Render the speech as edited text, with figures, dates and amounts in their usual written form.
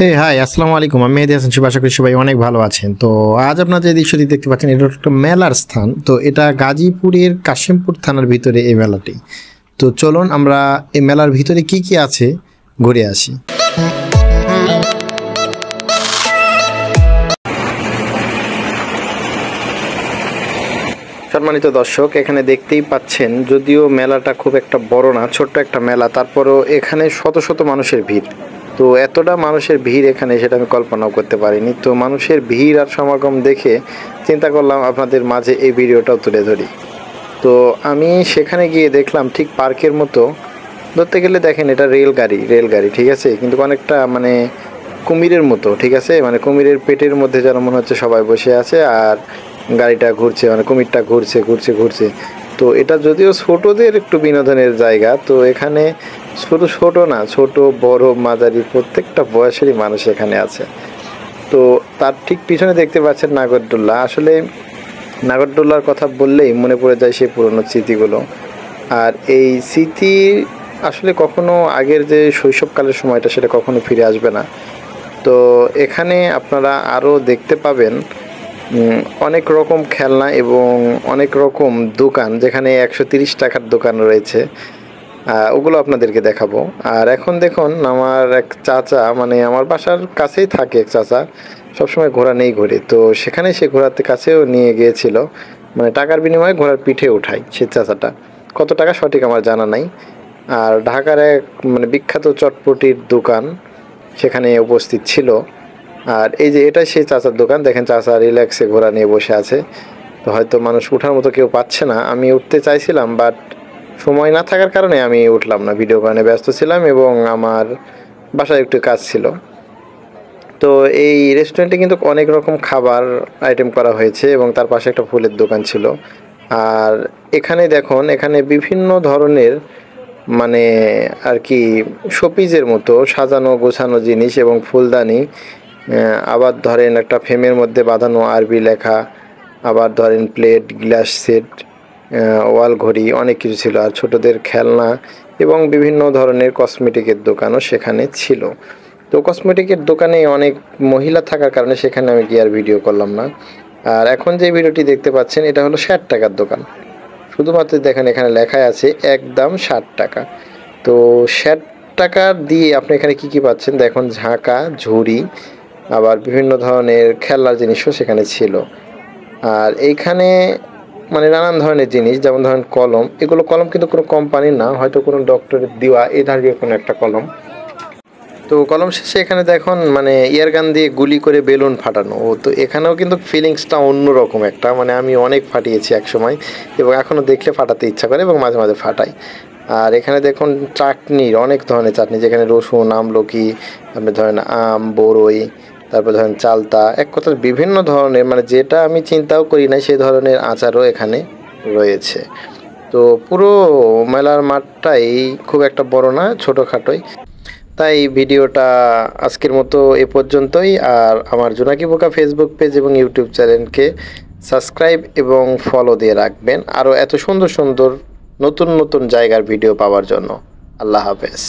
হে high আসসালামু আলাইকুম। আমি মেহেদি হাসান শুভ। আশা করি সবাই অনেক ভালো আছেন। তো আজ আপনারা যে দৃশ্যটি দেখতে পাচ্ছেন এটা একটা মেলার স্থান। তো এটা গাজীপুরের কাশিমপুর থানার ভিতরে এই মেলাটি। তো চলুন আমরা এই মেলার ভিতরে কি কি আছে ঘুরে আসি। সম্মানিত দর্শক, এখানে দেখতেই পাচ্ছেন যদিও মেলাটা খুব একটা বড় না, ছোট্ট একটা মেলা, তারপরও এখানে শত শত মানুষের ভিড়। তো এতটা মানুষের ভিড় এখানে সেটা আমি কল্পনাও করতে পারিনি। তো মানুষের ভিড় আর সমাগম দেখে চিন্তা করলাম আপনাদের মাঝে এই ভিডিওটাও তুলে ধরি। তো আমি সেখানে গিয়ে দেখলাম ঠিক পার্কের মতো, ধরতে গেলে দেখেন এটা রেলগাড়ি ঠিক আছে, কিন্তু অনেকটা মানে কুমিরের মতো, ঠিক আছে, মানে কুমিরের পেটের মধ্যে যেন মনে হচ্ছে সবাই বসে আছে আর গাড়িটা ঘুরছে, মানে কুমিরটা ঘুরছে ঘুরছে ঘুরছে। তো এটা যদিও ছোটদের একটু বিনোদনের জায়গা, তো এখানে শুধু ছোট না, ছোট বড় মাঝারি প্রত্যেকটা বয়সেরই মানুষ এখানে আছে। তো তার ঠিক পিছনে দেখতে পাচ্ছেন নাগরদোল্লা। আসলে নাগরদোল্লার কথা বললেই মনে পড়ে যায় সেই পুরনো স্মৃতিগুলো। আর এই স্মৃতি আসলে কখনো আগের যে শৈশবকালের সময়টা সেটা কখনো ফিরে আসবে না। তো এখানে আপনারা আরও দেখতে পাবেন অনেক রকম খেলনা এবং অনেক রকম দোকান, যেখানে 130 টাকার দোকান রয়েছে, ওগুলো আপনাদেরকে দেখাবো। আর এখন দেখুন আমার এক চাচা, মানে আমার বাসার কাছেই থাকে এক চাচা, সবসময় ঘোড়া নেই ঘুরে, তো সেখানে সে ঘোড়াতে কাছেও নিয়ে গিয়েছিল, মানে টাকার বিনিময়ে ঘোড়ার পিঠে উঠায় সে চাচাটা। কত টাকা সঠিক আমার জানা নাই। আর ঢাকার এক মানে বিখ্যাত চটপটির দোকান সেখানে উপস্থিত ছিল। আর এই যে এটা সেই চাচার দোকান, দেখেন চাচা রিল্যাক্সে ঘোড়া নিয়ে বসে আছে। তো হয়তো মানুষ ওঠার মতো কেউ পাচ্ছে না। আমি উঠতে চাইছিলাম, বাট সময় না থাকার কারণে আমি উঠলাম না, ভিডিও বানাতে ব্যস্ত ছিলাম এবং আমার বাসায় একটু কাজ ছিল। তো এই রেস্টুরেন্টে কিন্তু অনেক রকম খাবার আইটেম করা হয়েছে এবং তার পাশে একটা ফুলের দোকান ছিল। আর এখানে দেখুন, এখানে বিভিন্ন ধরনের মানে আর কি শোপিজের মতো সাজানো গোছানো জিনিস এবং ফুলদানি, আবার ধরেন একটা ফ্রেমের মধ্যে বাঁধানো আরবি লেখা, আবার ধরেন প্লেট, গ্লাস সেট, ওয়াল ঘড়ি, অনেক কিছু ছিল। আর ছোটদের খেলনা এবং বিভিন্ন ধরনের কসমেটিকের দোকানও সেখানে ছিল। তো কসমেটিকের দোকানে অনেক মহিলা থাকার কারণে সেখানে আমি গিয়ে আর ভিডিও করলাম না। আর এখন যে ভিডিওটি দেখতে পাচ্ছেন এটা হলো 60 টাকার দোকান। শুধুমাত্র দেখেন এখানে লেখাই আছে একদম 60 টাকা। তো 60 টাকা দিয়ে আপনি এখানে কি কি পাচ্ছেন দেখুন, ঝাঁকা, ঝুড়ি, আবার বিভিন্ন ধরনের খেলনার জিনিসও সেখানে ছিল। আর এইখানে মানে নানান ধরনের জিনিস, যেমন ধরেন কলম, এগুলো কলম কিন্তু কোনো কোম্পানির না, হয়তো কোনো ডক্টরের দেওয়া এই ধরনের কোনো একটা কলম। তো কলম শেষে এখানে দেখুন মানে ইয়ার গান দিয়ে গুলি করে বেলুন ফাটানো। তো এখানেও কিন্তু ফিলিংসটা অন্যরকম একটা, মানে আমি অনেক ফাটিয়েছি এক সময় এবং এখনও দেখলে ফাটাতে ইচ্ছা করে এবং মাঝে মাঝে ফাটাই। আর এখানে দেখুন চাটনির অনেক ধরনের চাটনি, যেখানে রসুন, আমলকি, আপনি ধরেন আম, বরই, তারপর ধরেন চালতা, এক কথার বিভিন্ন ধরনের, মানে যেটা আমি চিন্তাও করি না সেই ধরনের আচারও এখানে রয়েছে। তো পুরো মেলার মাঠটাই খুব একটা বড় না, ছোটোখাটোই। তাই ভিডিওটা আজকের মতো এ পর্যন্তই। আর আমার জোনাকি বোকা ফেসবুক পেজ এবং ইউটিউব চ্যানেলকে সাবস্ক্রাইব এবং ফলো দিয়ে রাখবেন আরও এত সুন্দর সুন্দর নতুন নতুন জায়গার ভিডিও পাওয়ার জন্য। আল্লাহ হাফেজ।